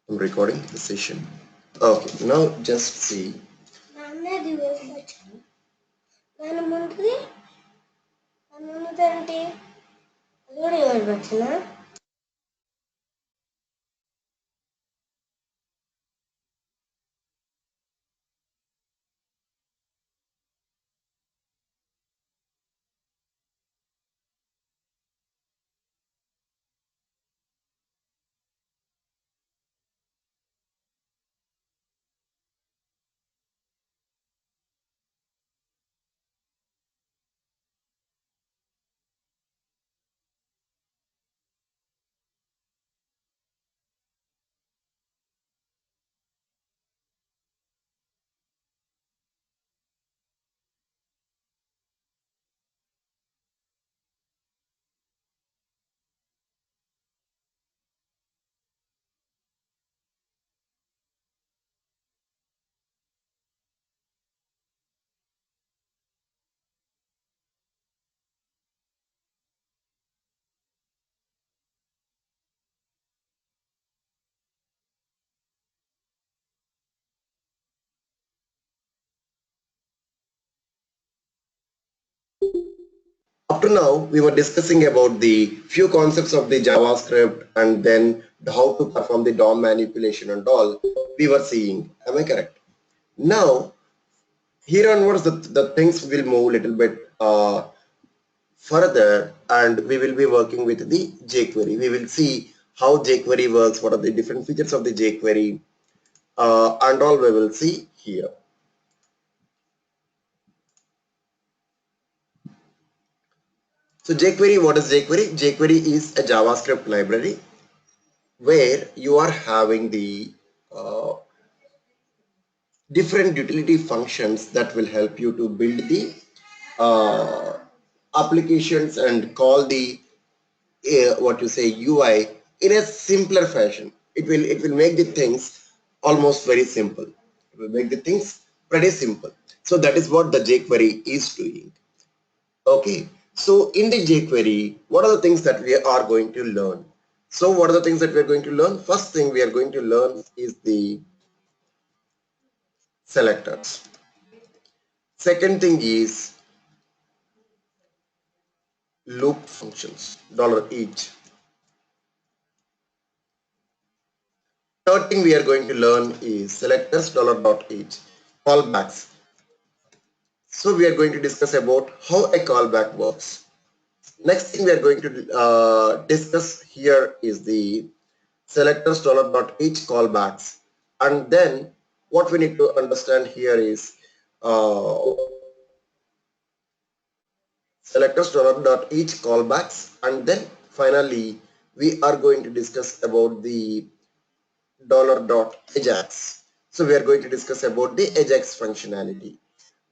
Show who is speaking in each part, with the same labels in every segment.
Speaker 1: I'm recording the session. Okay, now just see. Up to now, we were discussing about the few concepts of the JavaScript and then how to perform the DOM manipulation and all we were seeing. Am I correct? Now, here onwards, the things will move a little bit further and we will be working with the jQuery. We will see how jQuery works, what are the different features of the jQuery and all we will see here. So jQuery, what is jQuery? jQuery is a JavaScript library where you are having the uh, different utility functions that will help you to build the uh, applications and call the what you say UI in a simpler fashion. It will make the things almost very simple. It will make the things pretty simple. So that is what the jQuery is doing. Okay. So in the jQuery, what are the things that we are going to learn? So what are the things that we are going to learn? First thing we are going to learn is the selectors. Second thing is loop functions, dollar each. Third thing we are going to learn is selectors, dollar dot each. Callbacks. So we are going to discuss about how a callback works. Next thing we are going to discuss here is the selectors dollar dot each callbacks, and then what we need to understand here is uh, selectors dollar dot each callbacks, and then finally we are going to discuss about the dollar dot ajax. So we are going to discuss about the ajax functionality,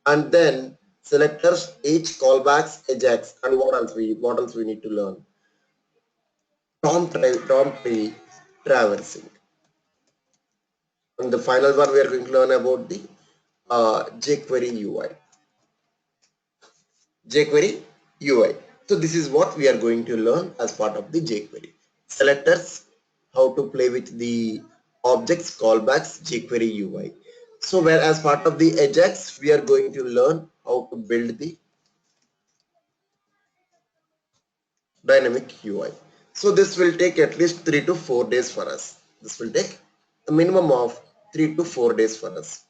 Speaker 1: and then selectors each callbacks ajax, and what else we need to learn. DOM tree traversing. And the final one we are going to learn about the jQuery UI. jQuery UI. So this is what we are going to learn as part of the jQuery. Selectors, how to play with the objects, callbacks, jQuery UI. So where as part of the Ajax, we are going to learn how to build the dynamic UI. So this will take at least 3 to 4 days for us. This will take a minimum of 3 to 4 days for us.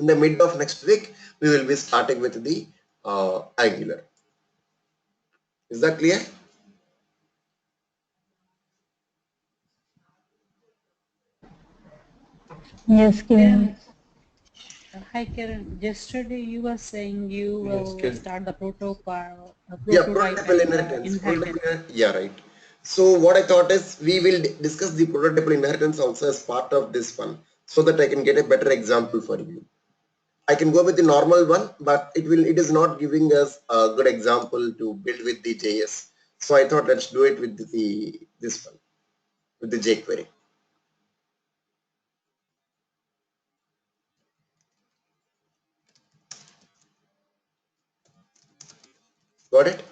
Speaker 1: In the mid of next week, we will be starting with the Angular. Is that clear?
Speaker 2: Yes, Kiran.
Speaker 3: Hi Kiran, yesterday you were saying you will start the
Speaker 1: Yeah,
Speaker 3: prototype
Speaker 1: prototypal
Speaker 3: and
Speaker 1: inheritance.
Speaker 3: inheritance.
Speaker 1: Yeah, right. So what I thought is we will discuss the prototypal inheritance also as part of this one, so that I can get a better example for you. I can go with the normal one, but it is not giving us a good example to build with the JS. So I thought let's do it with the this one with the jQuery. Got it?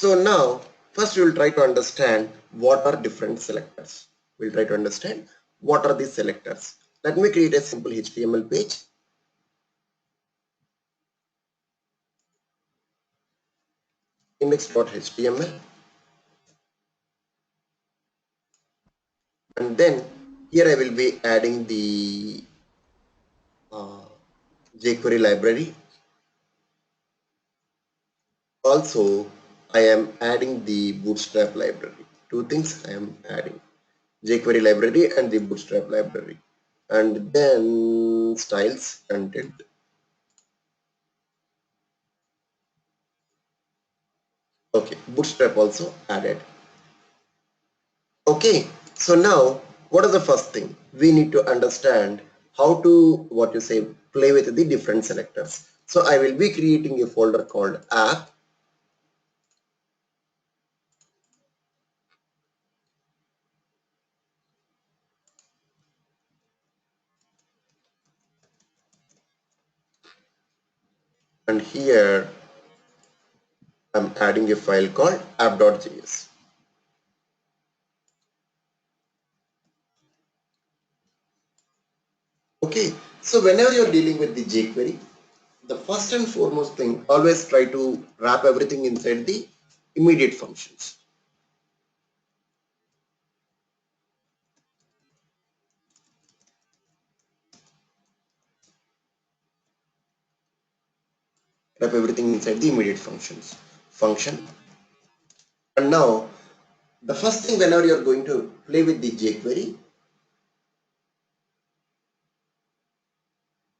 Speaker 1: So now, first we will try to understand what are different selectors. We'll try to understand what are these selectors. Let me create a simple HTML page. Index.html, and then here I will be adding the uh, jQuery library. Also, I am adding the Bootstrap library. Two things I am adding: jQuery library and the Bootstrap library. And then styles content. Okay, Bootstrap also added. Okay, so now what is the first thing? We need to understand how to, what you say, play with the different selectors. So I will be creating a folder called app, and here I'm adding a file called app.js. Okay, so whenever you're dealing with the jQuery, the first and foremost thing, always try to wrap everything inside the immediate functions. Wrap everything inside the immediate functions. Function. And now, the first thing whenever you're going to play with the jQuery,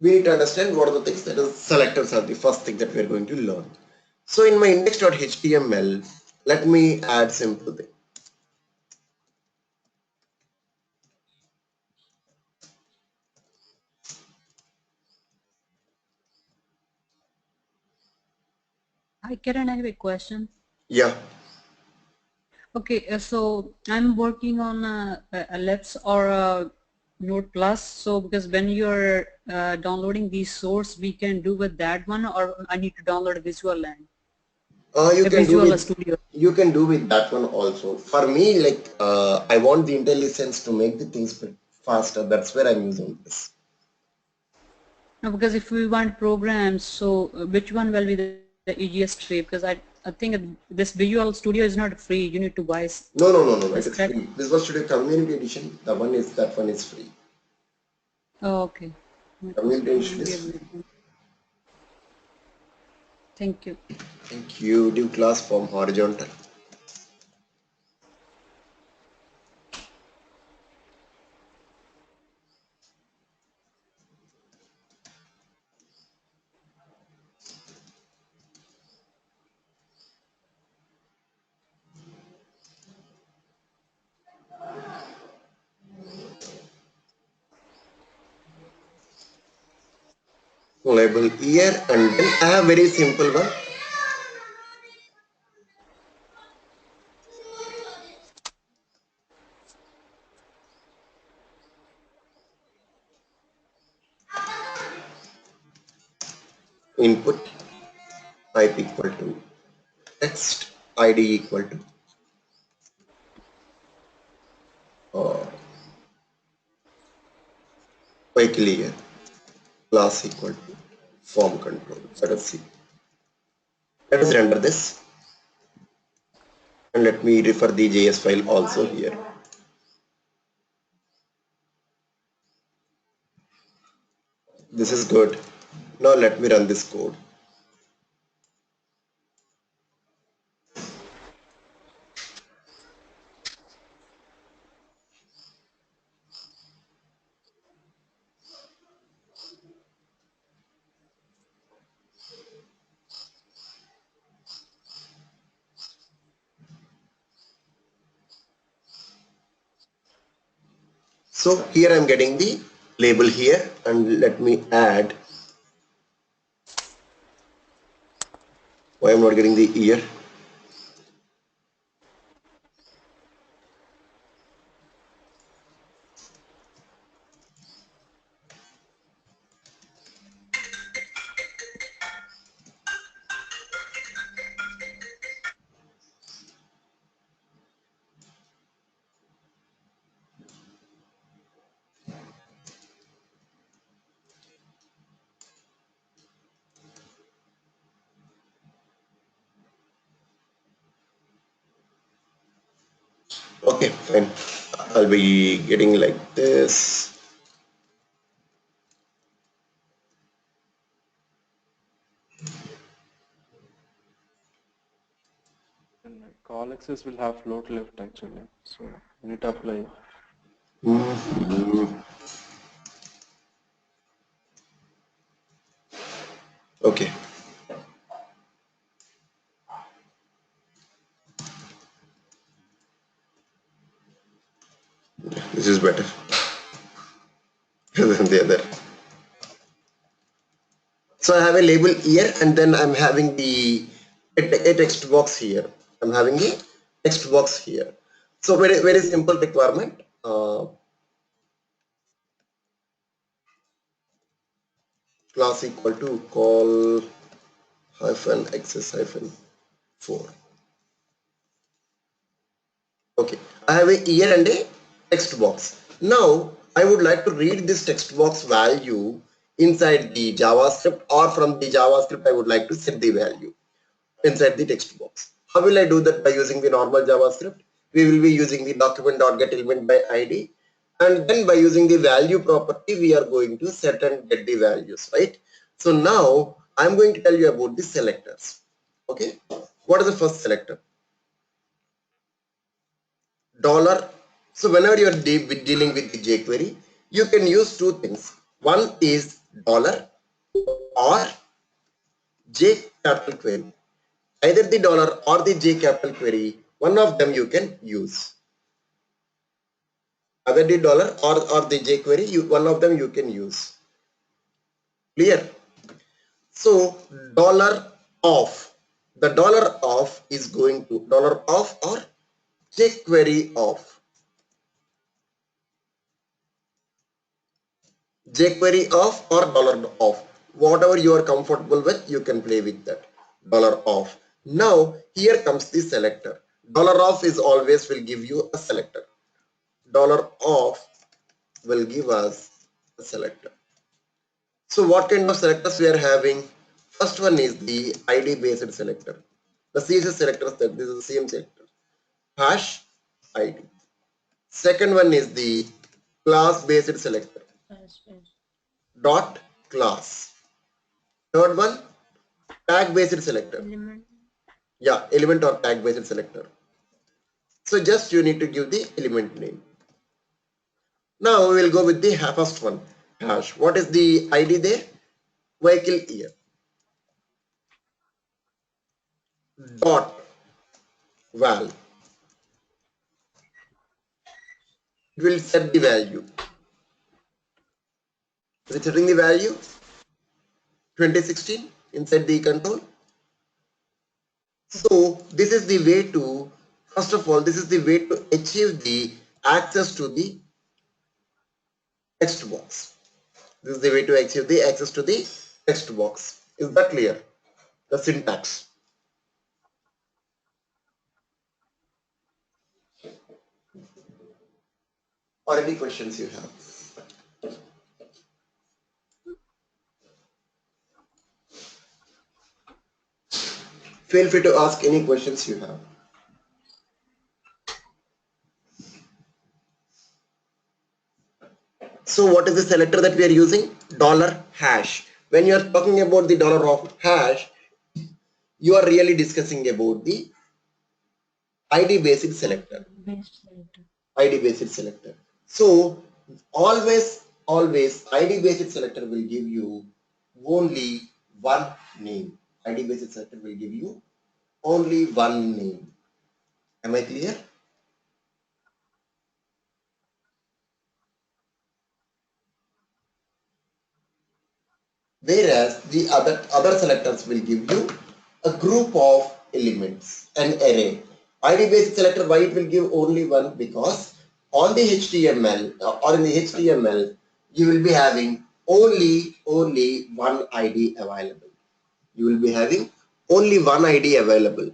Speaker 1: we need to understand what are the things that is selectors are the first thing that we are going to learn. So in my index.html, let me add simple thing.
Speaker 3: Hi, Karen, I have a question.
Speaker 1: Yeah,
Speaker 3: Okay, so I'm working on a Let's or a Node Plus. So because when you're downloading the source, we can do with that one, or I need to download a Visual Land,
Speaker 1: you
Speaker 3: a
Speaker 1: can do
Speaker 3: Visual
Speaker 1: with
Speaker 3: Studio.
Speaker 1: that one also. For me, like I want the IntelliSense to make the things faster. That's where I'm using this.
Speaker 3: No, because if we want programs, so which one will be the easiest way? Because I think this Visual Studio is not free. You need to buy.
Speaker 1: No, no, no, no, no.
Speaker 3: That's
Speaker 1: It is
Speaker 3: correct.
Speaker 1: free. This was today Community Edition. The one is that one is free.
Speaker 3: Oh, okay.
Speaker 1: Community Edition
Speaker 3: Maybe
Speaker 1: is
Speaker 3: I
Speaker 1: free.
Speaker 3: will. Thank you.
Speaker 1: Thank you. Do class form horizontal. Label here, and then I have very simple one. Input type equal to text id equal to uh, vehicle here, class equal to form control. Let us see. Let us render this, and let me refer the JS file also here. This is good. Now let me run this code. So here I'm getting the label here, and let me add. Why I'm not getting the year? Okay, fine. I'll be getting like this.
Speaker 4: And like all access will have float left actually. So you need to apply.
Speaker 1: Mhm. Okay, this is better than the other. So I have a label here and then I'm having a text box here. I'm having a text box here. So very simple requirement. Class equal to call hyphen access hyphen 4. Okay, I have a year and a text box. Now I would like to read this text box value inside the JavaScript, or from the JavaScript I would like to set the value inside the text box. How will I do that? By using the normal JavaScript? We will be using the document.getElement by ID, and then by using the value property we are going to set and get the values, right? So now I'm going to tell you about the selectors. Okay, what is the first selector? Dollar. So whenever you are dealing with the jQuery, you can use two things. One is dollar or J capital query. Either the dollar or the J capital query, one of them you can use. Either the dollar or the jQuery, one of them you can use. Clear? So dollar off. The dollar off is going to dollar off or jQuery off. jQuery off or dollar off. Whatever you are comfortable with, you can play with that. Dollar off. Now here comes the selector. Dollar off is always will give you a selector. Dollar off will give us a selector. So what kind of selectors we are having? First one is the ID based selector. The CSS selectors, that this is the same selector. Hash ID. Second one is the class based selector. Dot class. Third one, tag based selector. Yeah, element or tag based selector. So just you need to give the element name. Now we will go with the first one, hash. What is the ID there? Vehicle year. Dot val. It will set the value. Is it setting the value? 2016 inside the control. So this is the way to, first of all, this is the way to achieve the access to the text box. This is the way to achieve the access to the text box. Is that clear? The syntax. Or any questions you have? Feel free to ask any questions you have. So what is the selector that we are using? Dollar hash. When you are talking about the dollar of hash, you are really discussing about the ID based selector. ID based selector. So always ID based selector will give you only one name. ID based selector will give you only one name. Am I clear? Whereas the other selectors will give you a group of elements, an array. ID based selector, why it will give only one? Because on the HTML or in the HTML you will be having only one ID available. You will be having only one ID available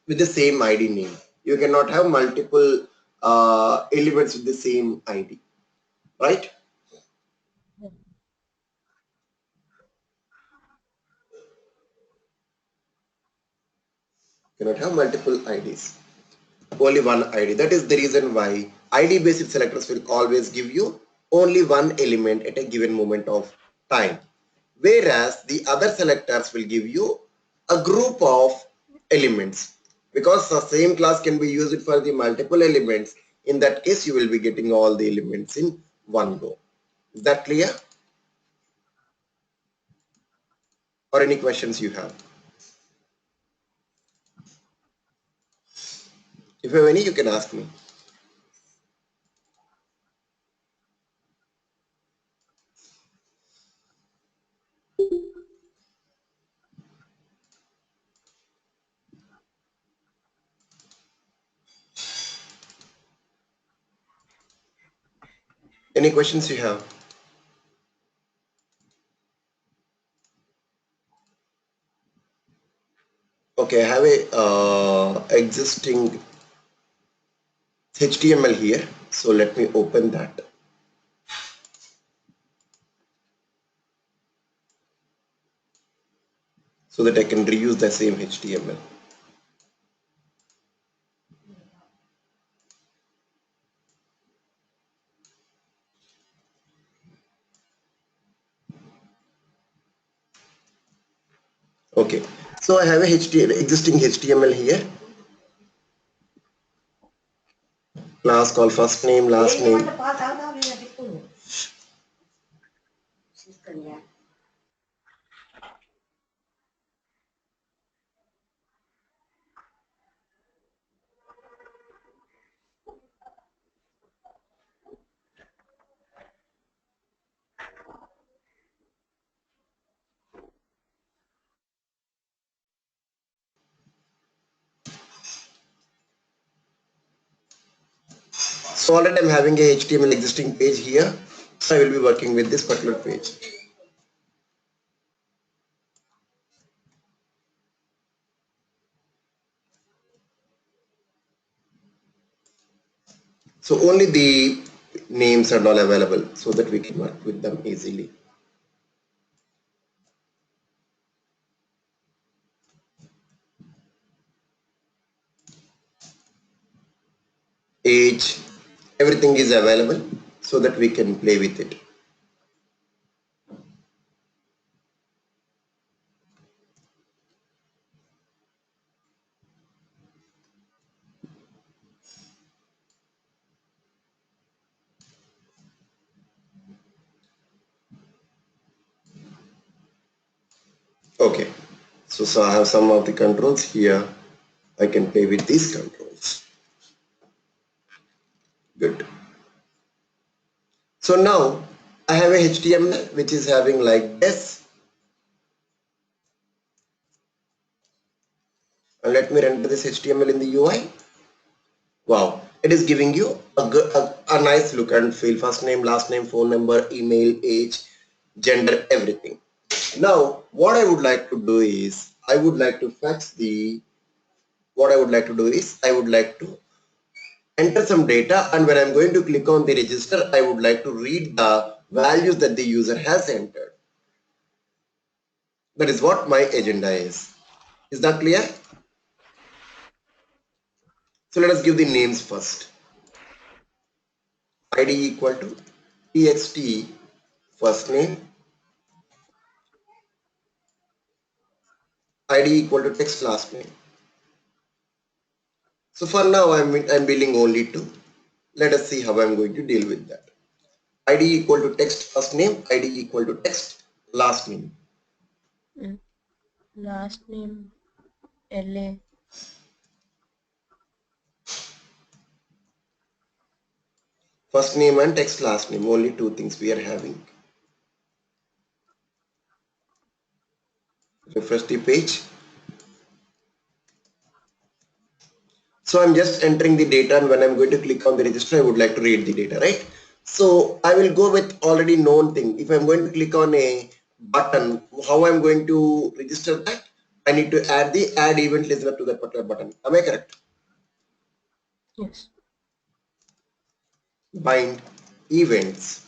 Speaker 1: with the same ID name. You cannot have multiple elements with the same ID, right? Cannot have multiple IDs. only one ID. That is the reason why ID based selectors will always give you only one element at a given moment of time, whereas the other selectors will give you a group of elements. Because the same class can be used for the multiple elements, in that case you will be getting all the elements in one go. Is that clear? Or any questions you have? If you have any, you can ask me. Any questions you have? Okay, I have a existing HTML here. So let me open that. So that I can reuse the same HTML. Okay, so I have a existing HTML here. Class called first name, last name. So already I'm having a HTML existing page here. So I will be working with this particular page. So only the names are all available so that we can work with them easily. Age, everything is available so that we can play with it. Okay, so I have some of the controls here. I can play with these controls. Good. So now I have a HTML which is having like this. And let me render this HTML in the UI. Wow, it is giving you a nice look and feel. First name, last name, phone number, email, age, gender, everything. Now, what I would like to do is, I would like to enter some data, and when I'm going to click on the register, I would like to read the values that the user has entered. That is what my agenda is. Is that clear? So let us give the names first. ID equal to txt first name, ID equal to text last name. So for now I'm building only two. Let us see how I'm going to deal with that. ID equal to text first name, ID equal to text last name.
Speaker 5: Last name LA.
Speaker 1: First name and text last name, only two things we are having. Refresh the page. So I'm just entering the data, and when I'm going to click on the register, I would like to read the data, right? So I will go with already known thing. If I'm going to click on a button, how I'm going to register that? I need to add the add event listener to that particular button. Am I correct?
Speaker 5: Yes.
Speaker 1: Bind events.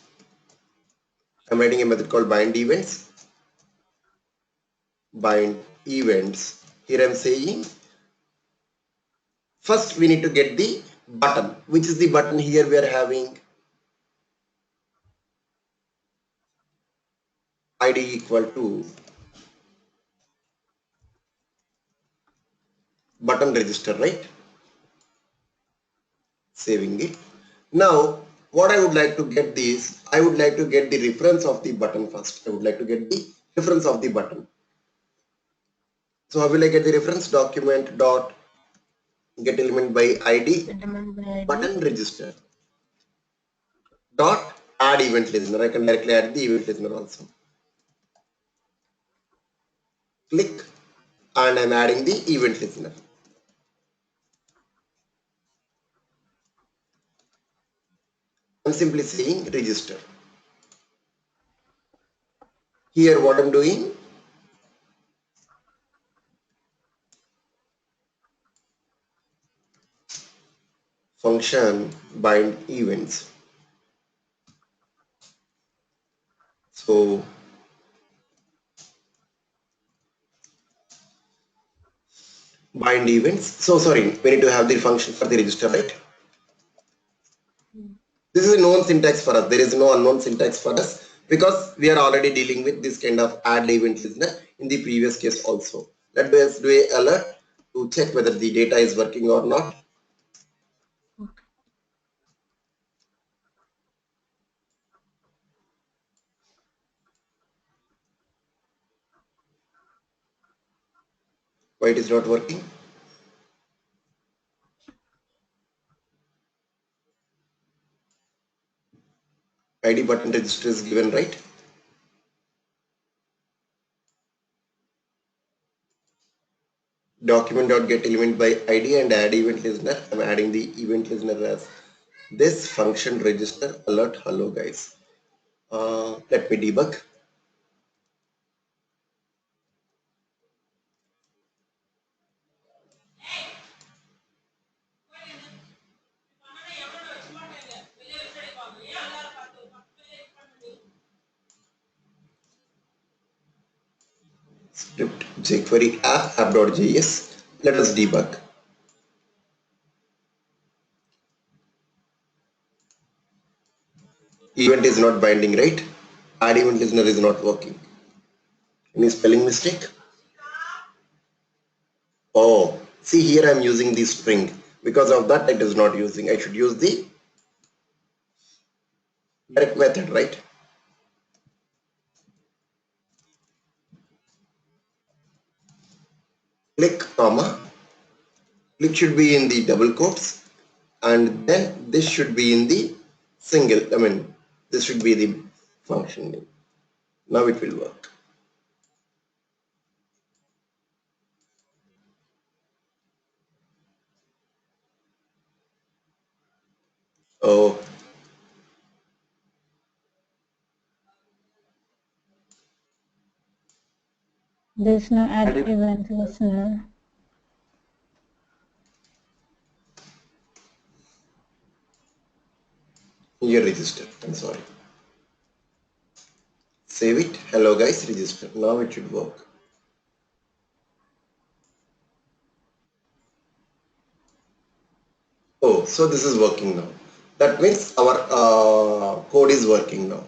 Speaker 1: I'm writing a method called bind events. Bind events. Here I'm saying First, we need to get the button. Which is the button here we are having? ID equal to button register, right? Saving it. Now, what I would like to get is, I would like to get the reference of the button first. I would like to get the reference of the button. So how will I get the reference? Document dot get element by ID
Speaker 5: Element by ID.
Speaker 1: button register dot add event listener. I can directly add the event listener also. Click and I'm adding the event listener. I'm simply saying register. Here what I'm doing, function bind events. So bind events. So sorry, we need to have the function for the register, right? This is a known syntax for us. There is no unknown syntax for us because we are already dealing with this kind of add event listener in the previous case also. Let us do a alert to check whether the data is working or not.
Speaker 5: Okay.
Speaker 1: Why it is not working? ID button register is given, right? Document.get element by ID and add event listener. I'm adding the event listener as this function register alert hello guys. Let me debug. Script jQuery app.js. Let us debug. Event is not binding, right? Add event listener is not working. Any spelling mistake? Oh, see here I'm using the string. Because of that it is not using. I should use the direct method, right? Click, comma. Click should be in the double quotes and then this should be in the single. This should be the function name. Now it will work. Oh,
Speaker 2: There's no add
Speaker 4: ID
Speaker 2: event listener.
Speaker 1: here register. I'm sorry. Save it. Hello guys, register. Now it should work. Oh, so this is working now. That means our code is working now.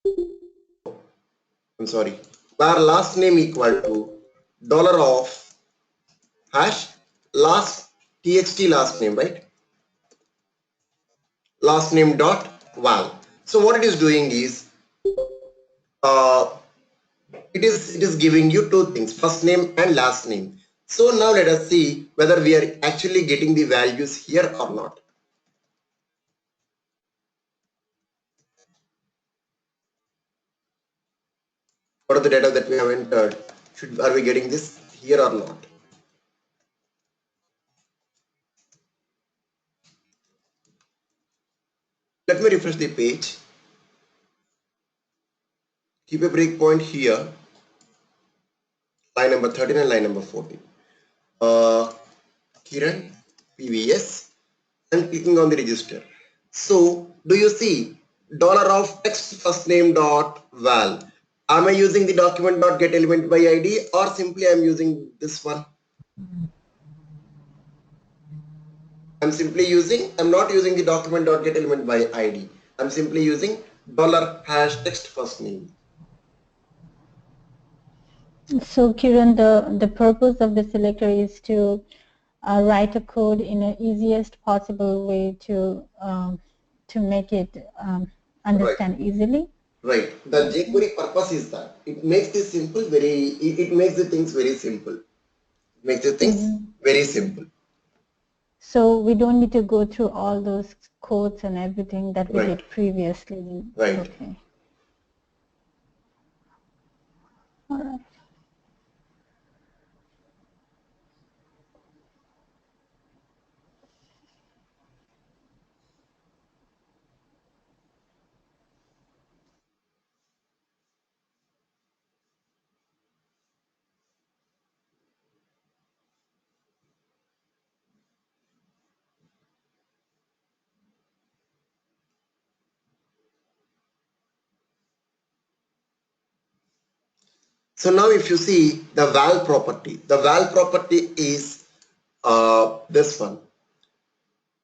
Speaker 1: I'm sorry, var last name equal to dollar of hash last txt last name, right? Last name dot val. So what it is doing is uh, it is giving you two things, first name and last name. So now let us see whether we are actually getting the values here or not. What are the data that we have entered? Are we getting this here or not? Let me refresh the page. Keep a breakpoint here, line number 13 and line number 14. Kiran, PVS, and clicking on the register. So do you see dollar of text first name dot val? Am I using the document dot get element by ID, or simply I'm using this one? I'm not using the document dot get element by ID. I'm simply using dollar hash text first name.
Speaker 2: So Kiran, the purpose of the selector is to write a code in the easiest possible way to make it understand easily.
Speaker 1: Right. The jQuery purpose is that it makes this simple, it makes the things very simple. It makes the things very simple.
Speaker 2: So we don't need to go through all those codes and everything that we
Speaker 1: Right.
Speaker 2: did previously.
Speaker 1: Right.
Speaker 2: Okay. All right.
Speaker 1: So now if you see the val property is this one.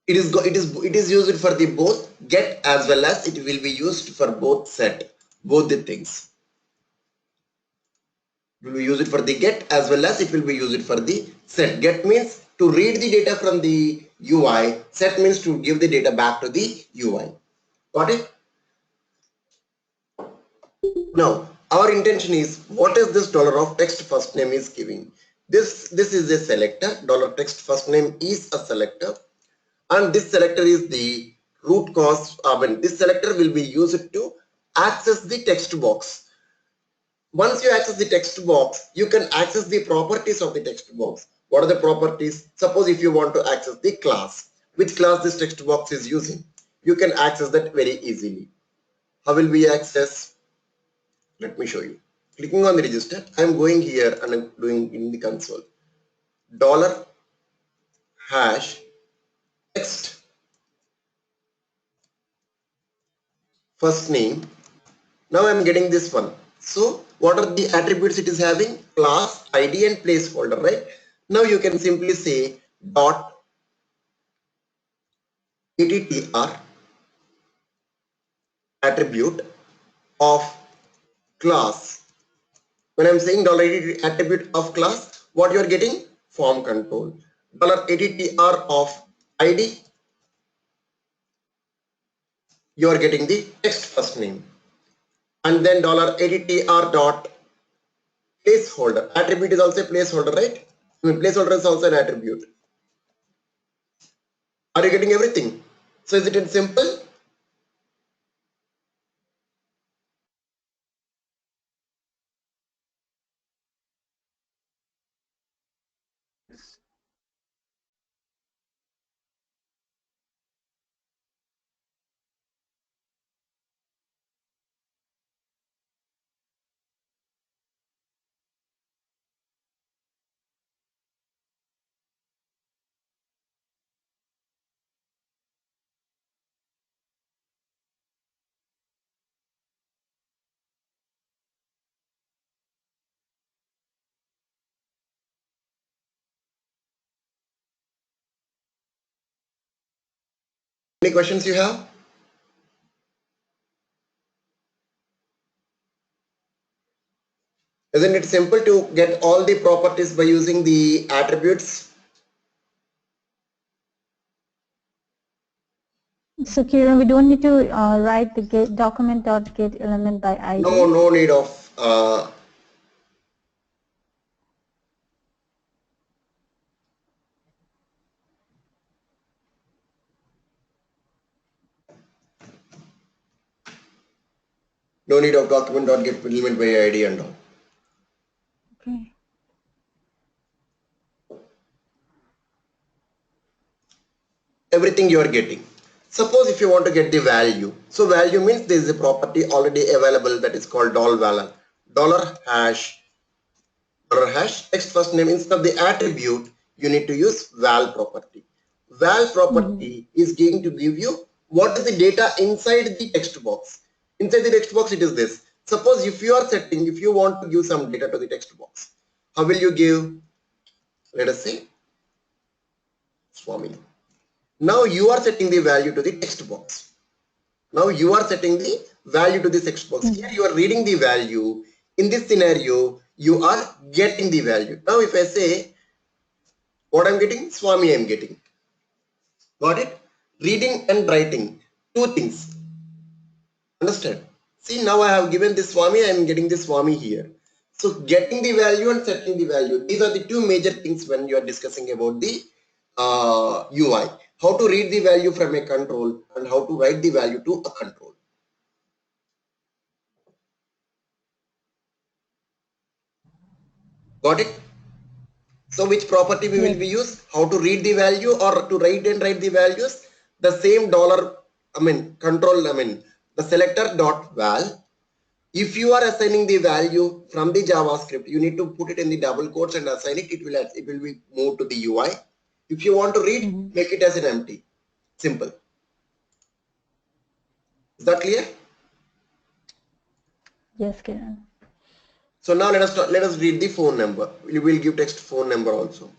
Speaker 1: It is used for the both get as well as it will be used for both set, both the things. We will use it for the get as well as it will be used for the set. Get means to read the data from the UI. Set means to give the data back to the UI. Got it? Now our intention is, what is this dollar of text first name is giving? This is a selector. Dollar text first name is a selector, and this selector is the root cause. This selector will be used to access the text box. Once you access the text box, you can access the properties of the text box. What are the properties? Suppose if you want to access the class, which class this text box is using, you can access that very easily. How will we access? Let me show you. Clicking on the register, I am going here and I'm doing in the console dollar hash text first name. Now I am getting this one. So what are the attributes it is having? Class, ID and placeholder, right? Now you can simply say dot attr attribute of class. When I'm saying $attr attribute of class, what you are getting? Form control. $attr of ID, you are getting the text first name. And then $attr dot placeholder. Attribute is also a placeholder, right? I mean, placeholder is also an attribute. Are you getting everything? So is it in simple? Any questions you have? Isn't it simple to get all the properties by using the attributes?
Speaker 2: So Kiran, we don't need to write the get document.get element by ID.
Speaker 1: No need of no need of document.get element by ID and all.
Speaker 2: Okay.
Speaker 1: Everything you are getting. Suppose if you want to get the value. So value means there is a property already available that is called $value. $hash text first name. Instead of the attribute, you need to use val property. Val property is going to give you what is the data inside the text box. Inside the text box, it is this. Suppose if you want to give some data to the text box, how will you give? Let us say Swami. Now you are setting the value to the text box. Now you are setting the value to the text box. Here you are reading the value. In this scenario, you are getting the value. Now if I say what I'm getting, Swami I'm getting. Got it? Reading and writing, two things. Understand? See, now I have given this Swami, I am getting this Swami here. So getting the value and setting the value, these are the two major things when you are discussing about the UI. How to read the value from a control and how to write the value to a control. Got it? So which property we will be use? How to read the value or to write and write the values? The same the selector dot val. If you are assigning the value from the JavaScript, you need to put it in the double quotes and assign it. It will be moved to the UI. If you want to read, make it as an empty. Simple. Is that clear?
Speaker 2: Yes, Kiran.
Speaker 1: So now let us read the phone number. We will give text phone number also.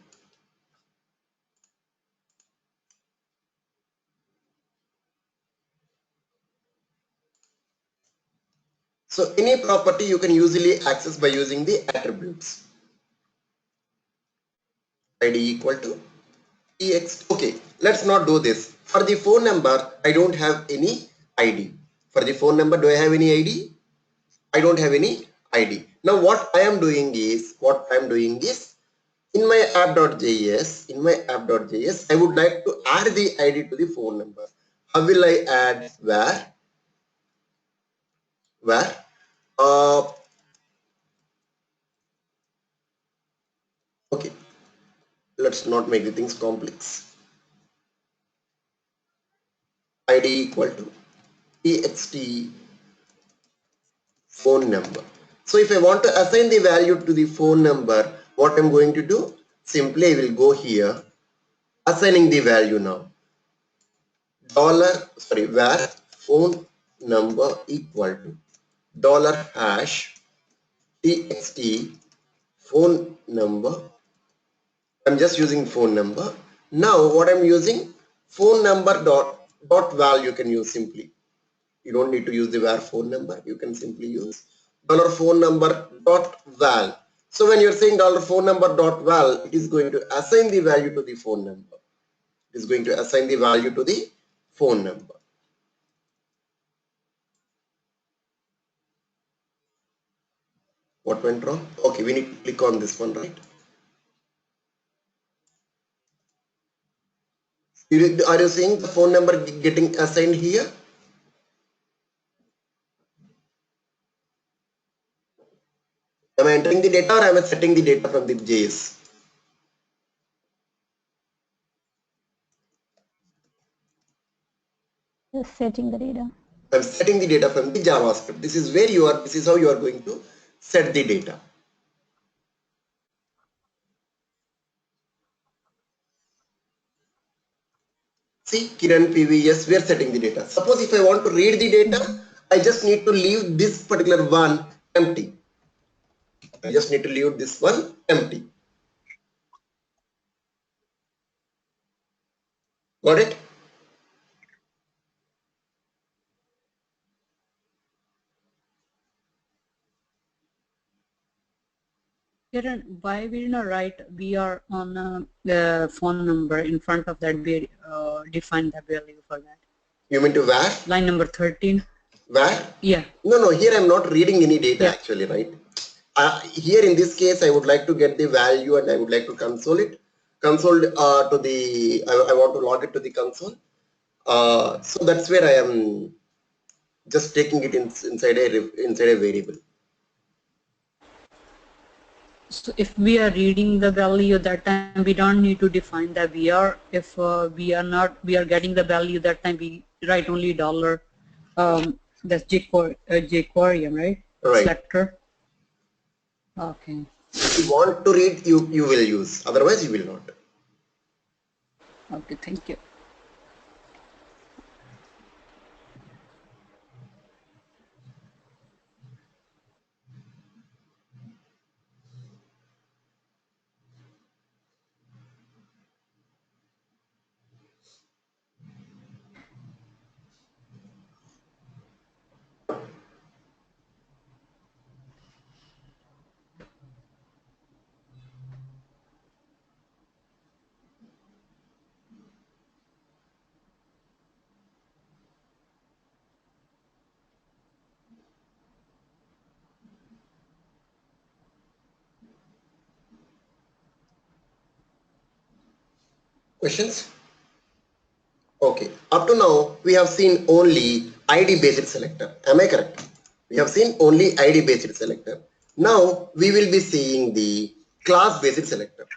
Speaker 1: So any property you can usually access by using the attributes. ID equal to ext. Okay, let's not do this. For the phone number, I don't have any ID. For the phone number, do I have any ID? I don't have any ID. Now what I am doing is, in my app.js, I would like to add the ID to the phone number. How will I add? Where? Okay, let's not make the things complex. ID equal to ext phone number. So if I want to assign the value to the phone number, what I'm going to do? Simply I will go here, assigning the value now. Where phone number equal to $hash txt phone number. I'm just using phone number. Now what I'm using, phone number dot val you can use simply. You don't need to use the where phone number. You can simply use $phone number dot val. So when you're saying $phone number dot val, it is going to assign the value to the phone number. It is going to assign the value to the phone number. What went wrong? Okay, we need to click on this one, right? Are you seeing the phone number getting assigned here? Am I entering the data or am I setting the data from the JS?
Speaker 2: Just setting the data.
Speaker 1: I'm setting the data from the JavaScript. This is how you are going to set the data. See, Kiran PV, yes, we are setting the data. Suppose if I want to read the data, I just need to leave this particular one empty. I just need to leave this one empty. Got it?
Speaker 3: Kiran, why we did not write VR on the phone number in front of that? We define the value for that.
Speaker 1: You mean to where?
Speaker 3: Line number 13.
Speaker 1: Where?
Speaker 3: Yeah.
Speaker 1: No, here I'm not reading any data
Speaker 3: Yeah.
Speaker 1: actually, right? Here in this case, I would like to get the value and I would like to console it. Console to the, I want to log it to the console. So that's where I am just taking it inside a variable.
Speaker 3: So if we are reading the value that time, we don't need to define the VR. If we are getting the value that time, we write only dollar. That's jQuery, right?
Speaker 1: Right.
Speaker 3: Selector. Okay.
Speaker 1: If you want to read, you will use. Otherwise, you will not.
Speaker 3: Okay. Thank you.
Speaker 1: Questions? Okay. Up to now, we have seen only ID based selector. Am I correct? We have seen only ID based selector. Now we will be seeing the class based selector.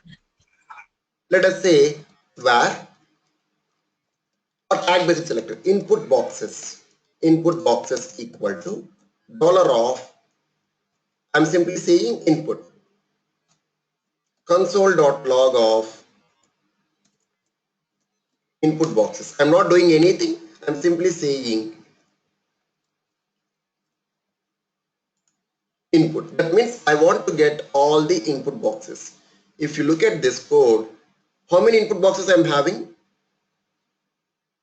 Speaker 1: Let us say var or tag based selector. Input boxes. Input boxes equal to dollar of. I'm simply saying input. Console.log of input boxes. I'm not doing anything. I'm simply saying input. That means I want to get all the input boxes. If you look at this code, how many input boxes I'm having?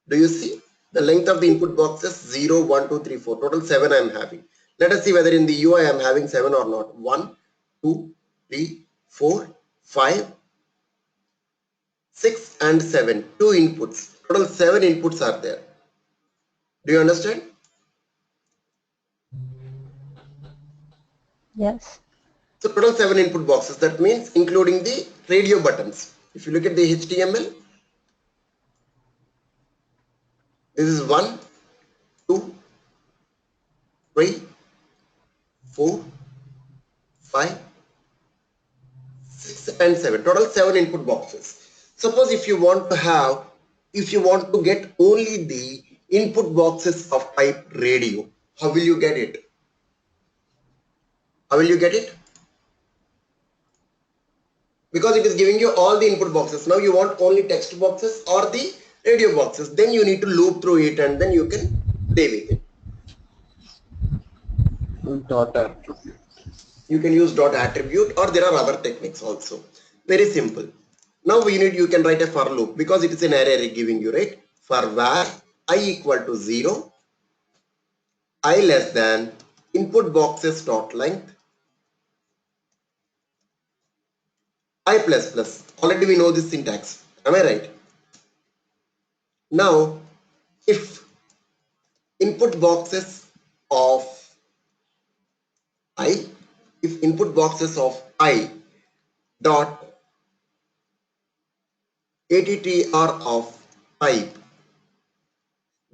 Speaker 1: Do you see? The length of the input boxes 0, 1, 2, 3, 4. Total 7 I'm having. Let us see whether in the UI I'm having 7 or not. 1, 2, 3, 4, 5, 6 and 7. 2 inputs. Total 7 inputs are there. Do you understand?
Speaker 2: Yes.
Speaker 1: So total 7 input boxes. That means including the radio buttons. If you look at the HTML, this is 1, 2, 3, 4, 5, 6 and 7. Total 7 input boxes. Suppose if you want to get only the input boxes of type radio, how will you get it? How will you get it? Because it is giving you all the input boxes. Now you want only text boxes or the radio boxes. Then you need to loop through it and then you can play with it.
Speaker 4: Dot attribute.
Speaker 1: You can use dot attribute or there are other techniques also. Very simple. Now you can write a for loop because it is an array giving you, right? For var I equal to 0, I less than input boxes dot length I plus plus. Already we know this syntax. Am I right? Now if input boxes of I, if input boxes of I dot attr of type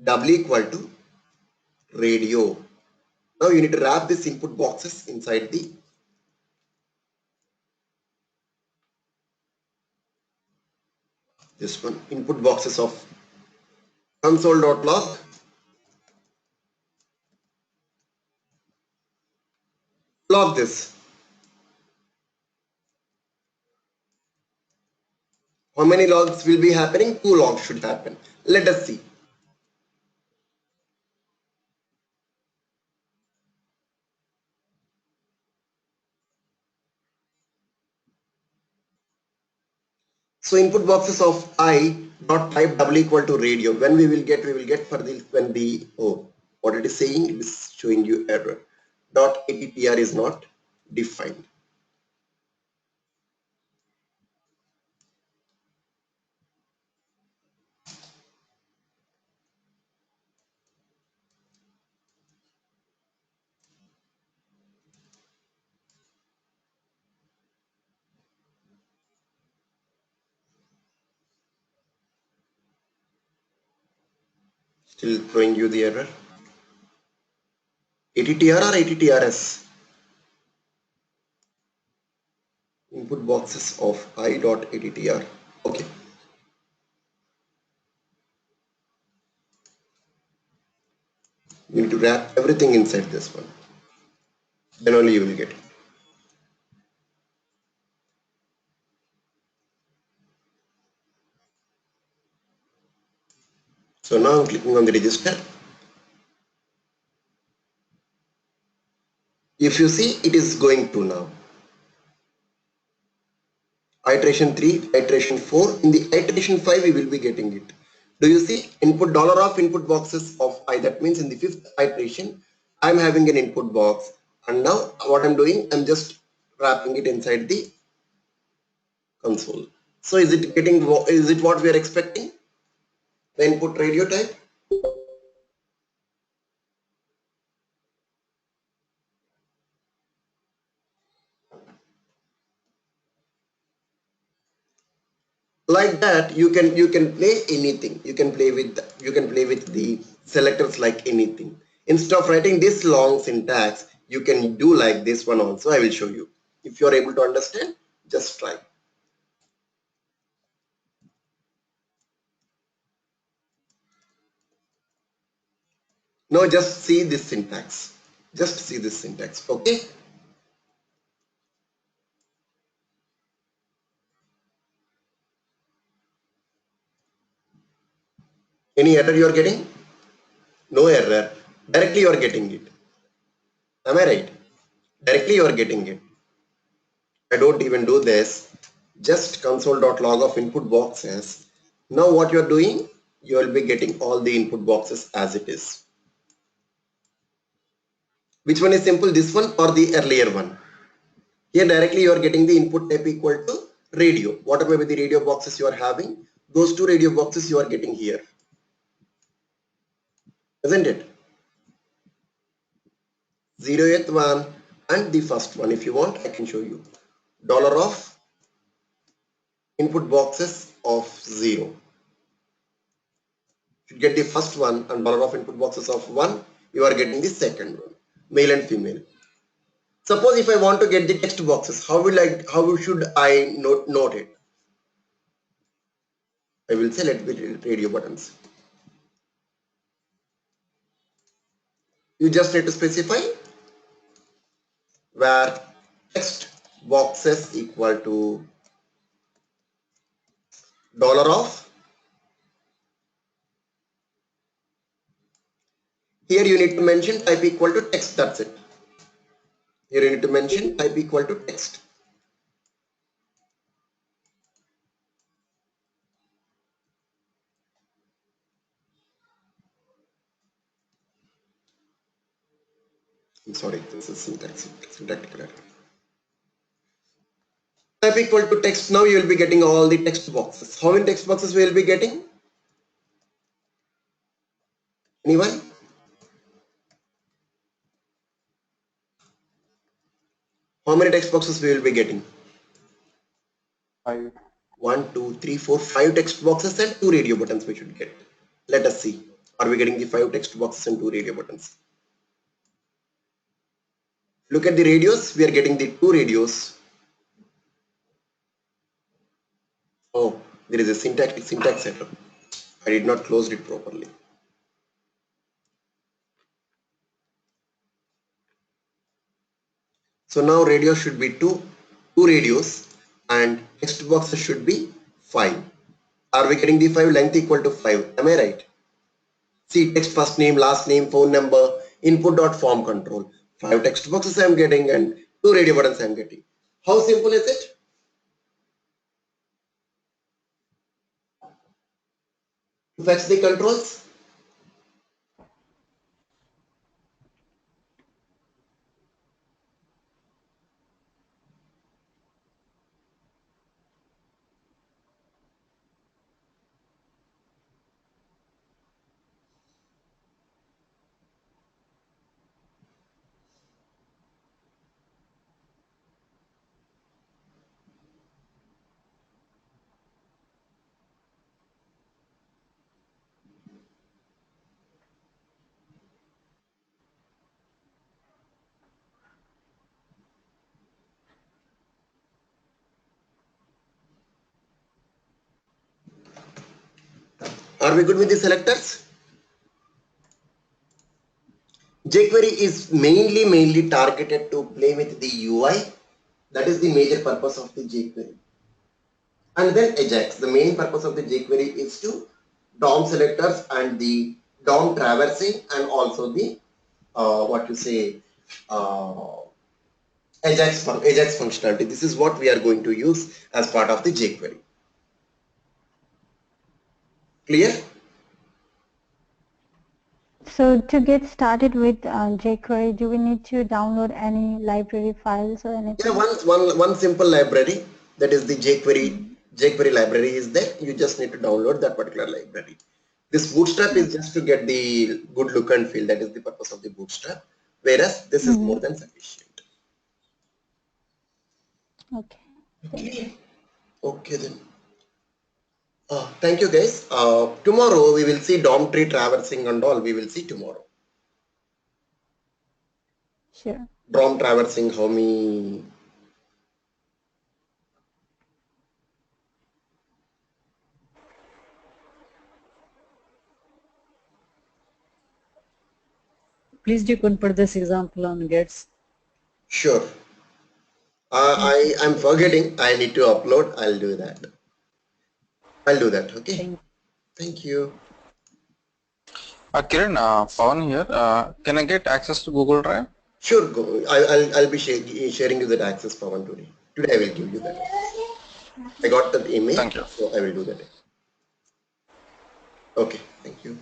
Speaker 1: w equal to radio. Now you need to wrap this input boxes inside this one, input boxes of console.log. Log this. How many logs will be happening? 2 logs should happen. Let us see. So input boxes of I dot type w equal to radio. When we will get for the when the what it is saying, it is showing you error. Dot attr is not defined. Still throwing you the error. ATTR or ATTRS? Input boxes of I.ATTR. Okay. You need to wrap everything inside this one. Then only you will get it. So now I'm clicking on the register. If you see, it is going to now. Iteration 3, iteration 4. In the iteration 5, we will be getting it. Do you see input dollar of input boxes of I? That means in the 5th iteration, I'm having an input box. And now what I'm doing, I'm just wrapping it inside the console. So is it what we are expecting? The input radio type? Like that, you can play anything. You can play with the selectors like anything. Instead of writing this long syntax, you can do like this one also. I will show you. If you are able to understand, just try. Now just see this syntax. Just see this syntax. Okay. Any error you are getting? No error. Directly you are getting it. Am I right? Directly you are getting it. I don't even do this. Just console.log of input boxes. Now what you are doing? You will be getting all the input boxes as it is. Which one is simple? This one or the earlier one? Here directly you are getting the input type equal to radio. Whatever the radio boxes you are having, those two radio boxes you are getting here. Isn't it? 0th one and the first one. If you want, I can show you. Dollar of input boxes of 0. You get the first one and dollar of input boxes of 1. You are getting the second one. Male and female. Suppose if I want to get the text boxes, how should I note it? I will say let me radio buttons. You just need to specify where text boxes equal to dollar of. Here you need to mention type equal to text. That's it. Here you need to mention type equal to text. I'm sorry, this is syntactical error. Type equal to text. Now you will be getting all the text boxes. How many text boxes we will be getting? Anyone? How many text boxes we will be getting?
Speaker 4: 5.
Speaker 1: 1, 2, 3, 4, 5 text boxes and 2 radio buttons we should get. Let us see. Are we getting the 5 text boxes and 2 radio buttons? Look at the radios. We are getting the 2 radios. Oh, there is a syntax error. I did not close it properly. So now radios should be two radios and text boxes should be 5. Are we getting the 5 length equal to 5? Am I right? See, text first name, last name, phone number, input.form control. 5 text boxes I am getting and 2 radio buttons I am getting. How simple is it? To fetch the controls? Are we good with the selectors? jQuery is mainly targeted to play with the UI. That is the major purpose of the jQuery. And then Ajax. The main purpose of the jQuery is to DOM selectors and the DOM traversing and also the what you say Ajax functionality. This is what we are going to use as part of the jQuery. Clear?
Speaker 2: So to get started with jQuery, do we need to download any library files or anything?
Speaker 1: Yeah, one simple library, that is the jQuery library is there. You just need to download that particular library. This bootstrap is just to get the good look and feel. That is the purpose of the bootstrap. Whereas this is more than sufficient.
Speaker 2: Okay. Thank you.
Speaker 1: Okay then. Thank you guys. Tomorrow we will see DOM tree traversing and all. We will see tomorrow.
Speaker 2: Sure.
Speaker 1: DOM traversing, how many.
Speaker 3: Please do put this example on Gets.
Speaker 1: Sure. I'm forgetting. I need to upload. I'll do that. Okay. Thank you.
Speaker 6: Kiran, Pawan here. Can I get access to Google Drive?
Speaker 1: Sure, go. I'll be sharing you that access for one today. Today I will give you that. I got that email.
Speaker 6: Thank you.
Speaker 1: So I will do that. Okay. Thank you.